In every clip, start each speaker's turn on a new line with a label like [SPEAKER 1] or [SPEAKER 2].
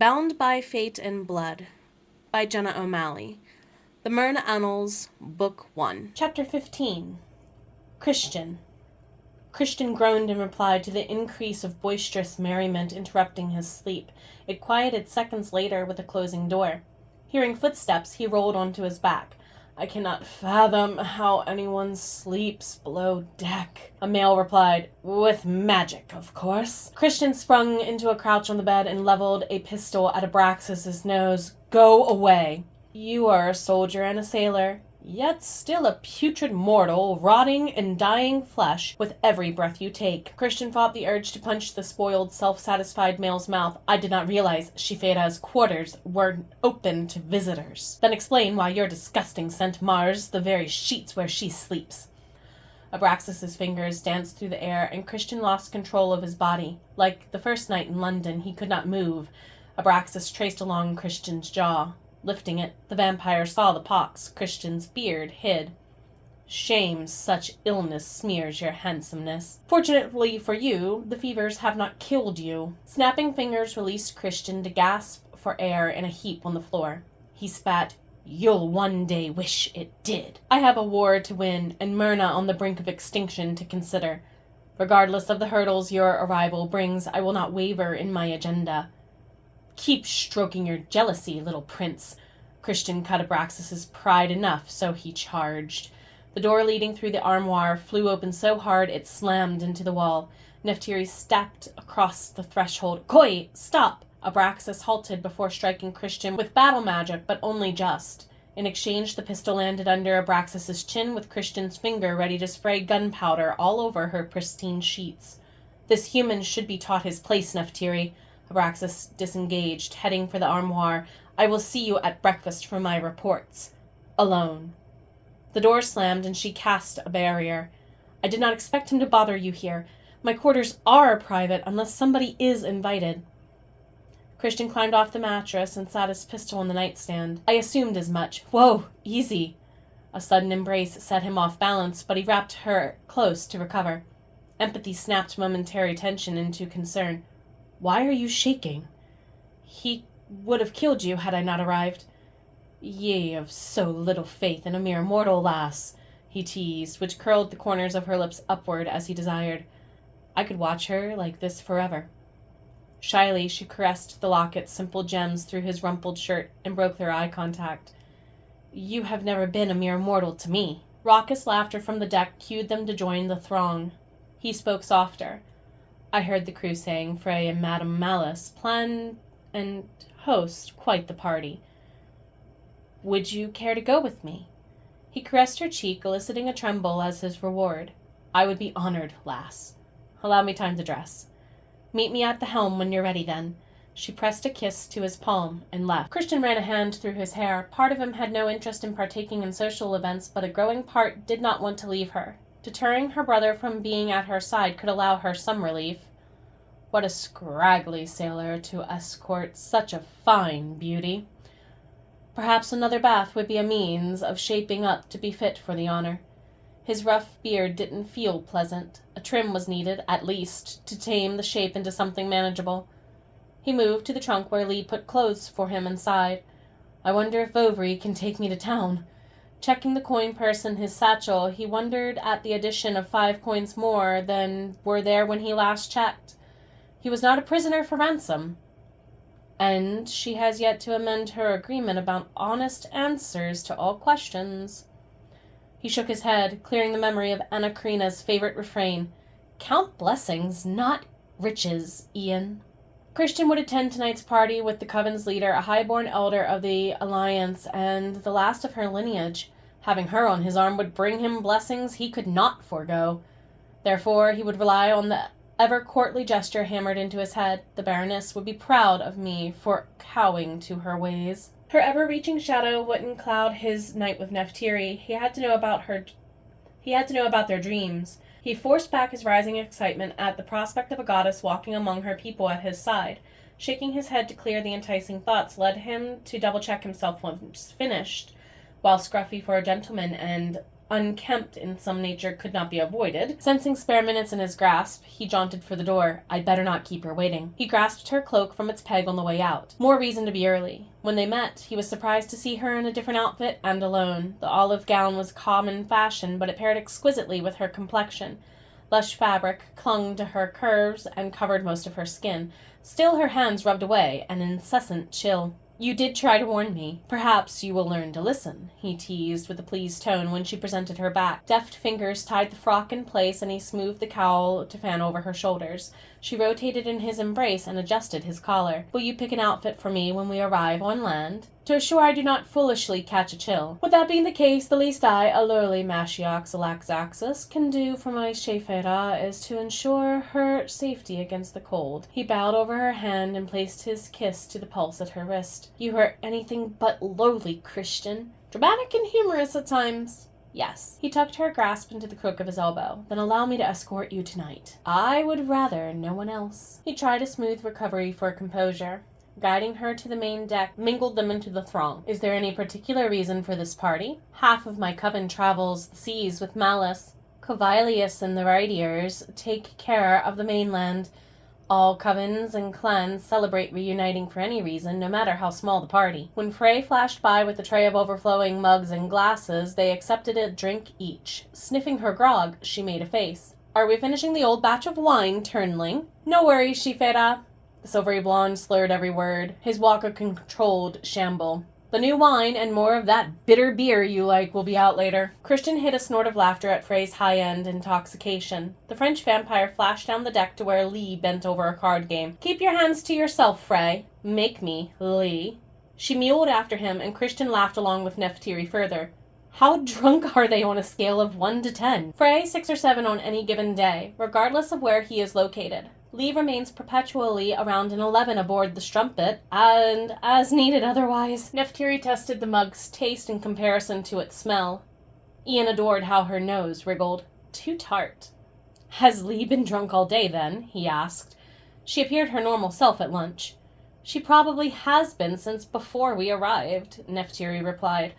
[SPEAKER 1] Bound by Fate and Blood by Jenna O'Malley. The Merna Annals, Book 1. Chapter 15. Christian. Christian groaned in reply to the increase of boisterous merriment interrupting his sleep. It quieted seconds later with a closing door. Hearing footsteps, he rolled onto his back. "I cannot fathom how anyone sleeps below deck," a male replied. "With magic, of course." Christian sprung into a crouch on the bed and leveled a pistol at Abraxas's nose. "Go away. You are a soldier and a sailor, yet still a putrid mortal, rotting in dying flesh with every breath you take." Christian fought the urge to punch the spoiled, self-satisfied male's mouth. "I did not realize Shifera's quarters were open to visitors." "Then explain why your disgusting scent mars the very sheets where she sleeps." Abraxas's fingers danced through the air, and Christian lost control of his body. Like the first night in London, he could not move. Abraxas traced along Christian's jaw. Lifting it, the vampire saw the pox Christian's beard hid. "Shame such illness smears your handsomeness. Fortunately for you, the fevers have not killed you." Snapping fingers released Christian to gasp for air in a heap on the floor. He spat. "You'll one day wish it did. I have a war to win, and Merna on the brink of extinction to consider. Regardless of the hurdles your arrival brings, I will not waver in my agenda." "Keep stroking your jealousy, little prince." Christian cut Abraxas's pride enough, so he charged. The door leading through the armoire flew open so hard it slammed into the wall. Nephtyri stepped across the threshold. "Koi, stop!" Abraxas halted before striking Christian with battle magic, but only just. In exchange, the pistol landed under Abraxas's chin with Christian's finger ready to spray gunpowder all over her pristine sheets. "This human should be taught his place, Nephtyri." Abraxas disengaged, heading for the armoire. "I will see you at breakfast for my reports. Alone." The door slammed and she cast a barrier. "I did not expect him to bother you here. My quarters are private unless somebody is invited." Christian climbed off the mattress and sat his pistol on the nightstand. "I assumed as much." "Whoa, easy." A sudden embrace set him off balance, but he wrapped her close to recover. Empathy snapped momentary tension into concern. "Why are you shaking?" "He would have killed you had I not arrived." "Ye of so little faith in a mere mortal, lass," he teased, which curled the corners of her lips upward as he desired. "I could watch her like this forever." Shyly, she caressed the locket's simple gems through his rumpled shirt and broke their eye contact. "You have never been a mere mortal to me." Raucous laughter from the deck cued them to join the throng. He spoke softer. "I heard the crew saying Frey and Madame Malice plan and host quite the party. Would you care to go with me?" He caressed her cheek, eliciting a tremble as his reward. "I would be honored, lass. Allow me time to dress." "Meet me at the helm when you're ready, then." She pressed a kiss to his palm and left. Christian ran a hand through his hair. Part of him had no interest in partaking in social events, but a growing part did not want to leave her. Deterring her brother from being at her side could allow her some relief. What a scraggly sailor to escort such a fine beauty. Perhaps another bath would be a means of shaping up to be fit for the honor. His rough beard didn't feel pleasant. A trim was needed, at least, to tame the shape into something manageable. He moved to the trunk where Lee put clothes for him and sighed. "I wonder if Vovry can take me to town." Checking the coin purse in his satchel, he wondered at the addition of 5 coins more than were there when he last checked. He was not a prisoner for ransom. And she has yet to amend her agreement about honest answers to all questions. He shook his head, clearing the memory of Anna Karina's favorite refrain. "Count blessings, not riches, Ian." Christian would attend tonight's party with the coven's leader, a high-born elder of the Alliance and the last of her lineage. Having her on his arm would bring him blessings he could not forego. Therefore, he would rely on the ever-courtly gesture hammered into his head. The Baroness would be proud of me for cowing to her ways. Her ever-reaching shadow wouldn't cloud his night with Nephtyri. He had to know about their dreams. He forced back his rising excitement at the prospect of a goddess walking among her people at his side. Shaking his head to clear the enticing thoughts led him to double-check himself once finished. While scruffy for a gentleman and unkempt in some nature could not be avoided. Sensing spare minutes in his grasp, he jaunted for the door. I'd better not keep her waiting. He grasped her cloak from its peg on the way out. More reason to be early. When they met, he was surprised to see her in a different outfit and alone. The olive gown was common fashion, but it paired exquisitely with her complexion. Lush fabric clung to her curves and covered most of her skin. Still her hands rubbed away an incessant chill. You did try to warn me. Perhaps you will learn to listen, he teased with a pleased tone when she presented her back. Deft fingers tied the frock in place, and he smoothed the cowl to fan over her shoulders. She rotated in his embrace and adjusted his collar. Will you pick an outfit for me when we arrive on land, to assure I do not foolishly catch a chill? With that being the case, the least I, a lowly Mashiox Alaxaxus, can do for my Shefera is to ensure her safety against the cold. He bowed over her hand and placed his kiss to the pulse at her wrist. You are anything but lowly, Christian. Dramatic and humorous at times. Yes. He tucked her grasp into the crook of his elbow. Then allow me to escort you tonight. I would rather no one else. He tried a smooth recovery for composure. Guiding her to the main deck, mingled them into the throng. Is there any particular reason for this party? Half of my coven travels the seas with Malus. Covilius and the Raiders take care of the mainland. All covens and clans celebrate reuniting for any reason, no matter how small the party. When Frey flashed by with a tray of overflowing mugs and glasses, they accepted a drink each. Sniffing her grog, she made a face. Are we finishing the old batch of wine, Turnling? No worries, Shifera. The silvery blonde slurred every word. His walk a controlled shamble. The new wine and more of that bitter beer you like will be out later. Christian hit a snort of laughter at Frey's high-end intoxication. The French vampire flashed down the deck to where Lee bent over a card game. Keep your hands to yourself, Frey. Make me, Lee. She mewed after him, and Christian laughed along with Nephtyri further. How drunk are they on a scale of 1 to 10? Frey, 6 or 7 on any given day, regardless of where he is located. Lee remains perpetually around an 11 aboard the Strumpet, and as needed otherwise. Nephtyri tested the mug's taste in comparison to its smell. Ian adored how her nose wriggled. Too tart. Has Lee been drunk all day, then? He asked. She appeared her normal self at lunch. She probably has been since before we arrived, Nephtyri replied.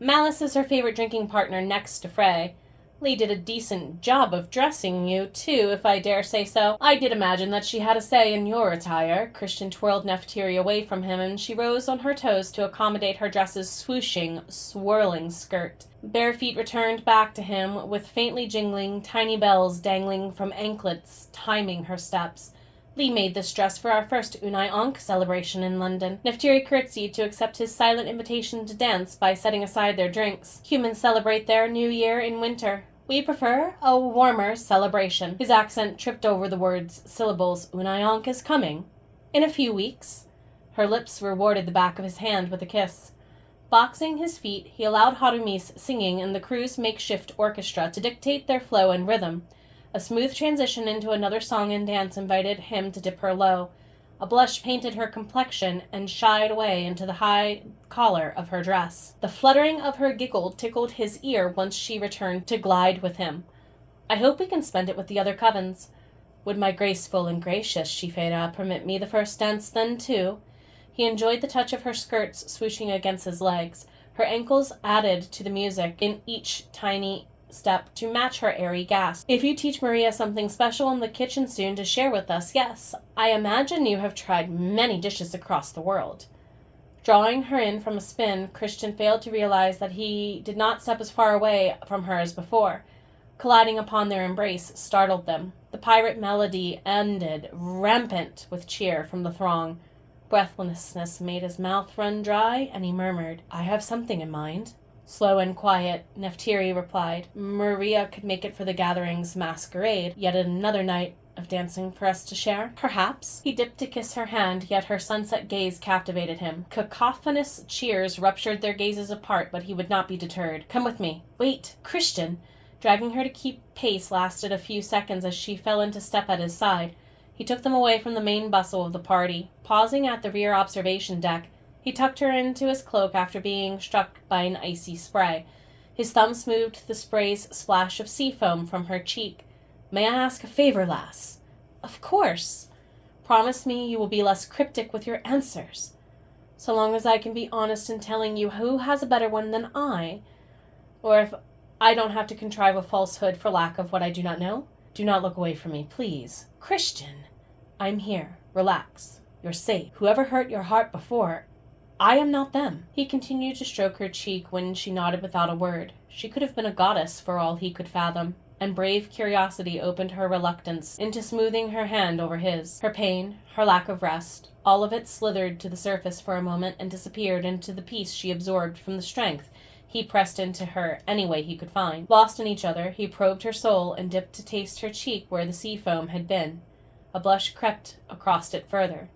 [SPEAKER 1] Malice is her favorite drinking partner next to Frey. Lee did a decent job of dressing you, too, if I dare say so. I did imagine that she had a say in your attire. Christian twirled Nephtyri away from him, and she rose on her toes to accommodate her dress's swooshing, swirling skirt. Bare feet returned back to him, with faintly jingling, tiny bells dangling from anklets, timing her steps. Lee made this dress for our first Unai Ankh celebration in London. Nephtyri curtsied to accept his silent invitation to dance by setting aside their drinks. Humans celebrate their new year in winter. We prefer a warmer celebration. His accent tripped over the words, syllables. Unai Ankh is coming. In a few weeks. Her lips rewarded the back of his hand with a kiss. Boxing his feet, he allowed Harumis singing in the crew's makeshift orchestra to dictate their flow and rhythm. A smooth transition into another song and dance invited him to dip her low. A blush painted her complexion and shied away into the high collar of her dress. The fluttering of her giggle tickled his ear once she returned to glide with him. I hope we can spend it with the other covens. Would my graceful and gracious Shifera permit me the first dance then, too? He enjoyed the touch of her skirts swooshing against his legs. Her ankles added to the music in each tiny step to match her airy gasp. If you teach Maria something special in the kitchen soon to share with us, yes. I imagine you have tried many dishes across the world. Drawing her in from a spin, Christian failed to realize that he did not step as far away from her as before. Colliding upon their embrace startled them. The pirate melody ended, rampant with cheer from the throng. Breathlessness made his mouth run dry, and he murmured, I have something in mind. Slow and quiet, Nephtyri replied. Maria could make it for the gathering's masquerade, yet another night of dancing for us to share? Perhaps. He dipped to kiss her hand, yet her sunset gaze captivated him. Cacophonous cheers ruptured their gazes apart, but he would not be deterred. Come with me. Wait, Christian! Dragging her to keep pace lasted a few seconds as she fell into step at his side. He took them away from the main bustle of the party. Pausing at the rear observation deck, he tucked her into his cloak after being struck by an icy spray. His thumb smoothed the spray's splash of sea foam from her cheek. May I ask a favor, lass? Of course. Promise me you will be less cryptic with your answers. So long as I can be honest in telling you who has a better one than I, or if I don't have to contrive a falsehood for lack of what I do not know. Do not look away from me, please. Christian, I'm here. Relax. You're safe. Whoever hurt your heart before, I am not them. He continued to stroke her cheek when she nodded without a word. She could have been a goddess for all he could fathom, and brave curiosity opened her reluctance into smoothing her hand over his. Her pain, her lack of rest, all of it slithered to the surface for a moment and disappeared into the peace she absorbed from the strength he pressed into her any way he could find. Lost in each other, he probed her soul and dipped to taste her cheek where the sea foam had been. A blush crept across it further.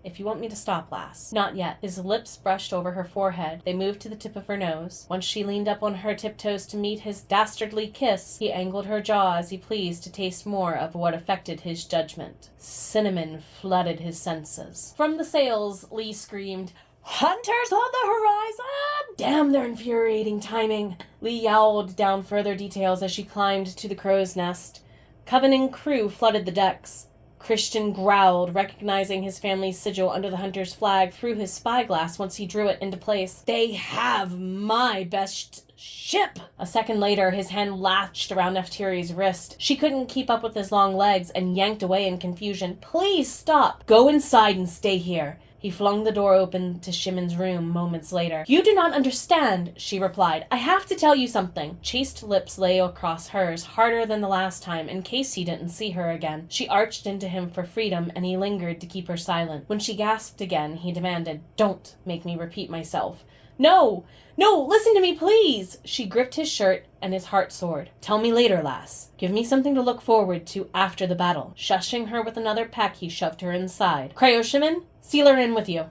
[SPEAKER 1] If you want me to stop, lass. Not yet. His lips brushed over her forehead. They moved to the tip of her nose. Once she leaned up on her tiptoes to meet his dastardly kiss, he angled her jaw as he pleased to taste more of what affected his judgment. Cinnamon flooded his senses. From the sails, Lee screamed, "Hunters on the horizon!" Damn their infuriating timing. Lee yowled down further details as she climbed to the crow's nest. Covenant crew flooded the decks. Christian growled, recognizing his family's sigil under the hunter's flag through his spyglass once he drew it into place. "They have my best ship!" A second later, his hand latched around Nephtyri's wrist. She couldn't keep up with his long legs and yanked away in confusion. "Please stop! Go inside and stay here." He flung the door open to Shimon's room moments later. "You do not understand," she replied. "I have to tell you something." Chaste lips lay across hers, harder than the last time, in case he didn't see her again. She arched into him for freedom, and he lingered to keep her silent. When she gasped again, he demanded, "Don't make me repeat myself." "No! No! Listen to me, please!" She gripped his shirt, and his heart soared. "Tell me later, lass. Give me something to look forward to after the battle." Shushing her with another peck, he shoved her inside. "Creo, Shimon, seal her in with you."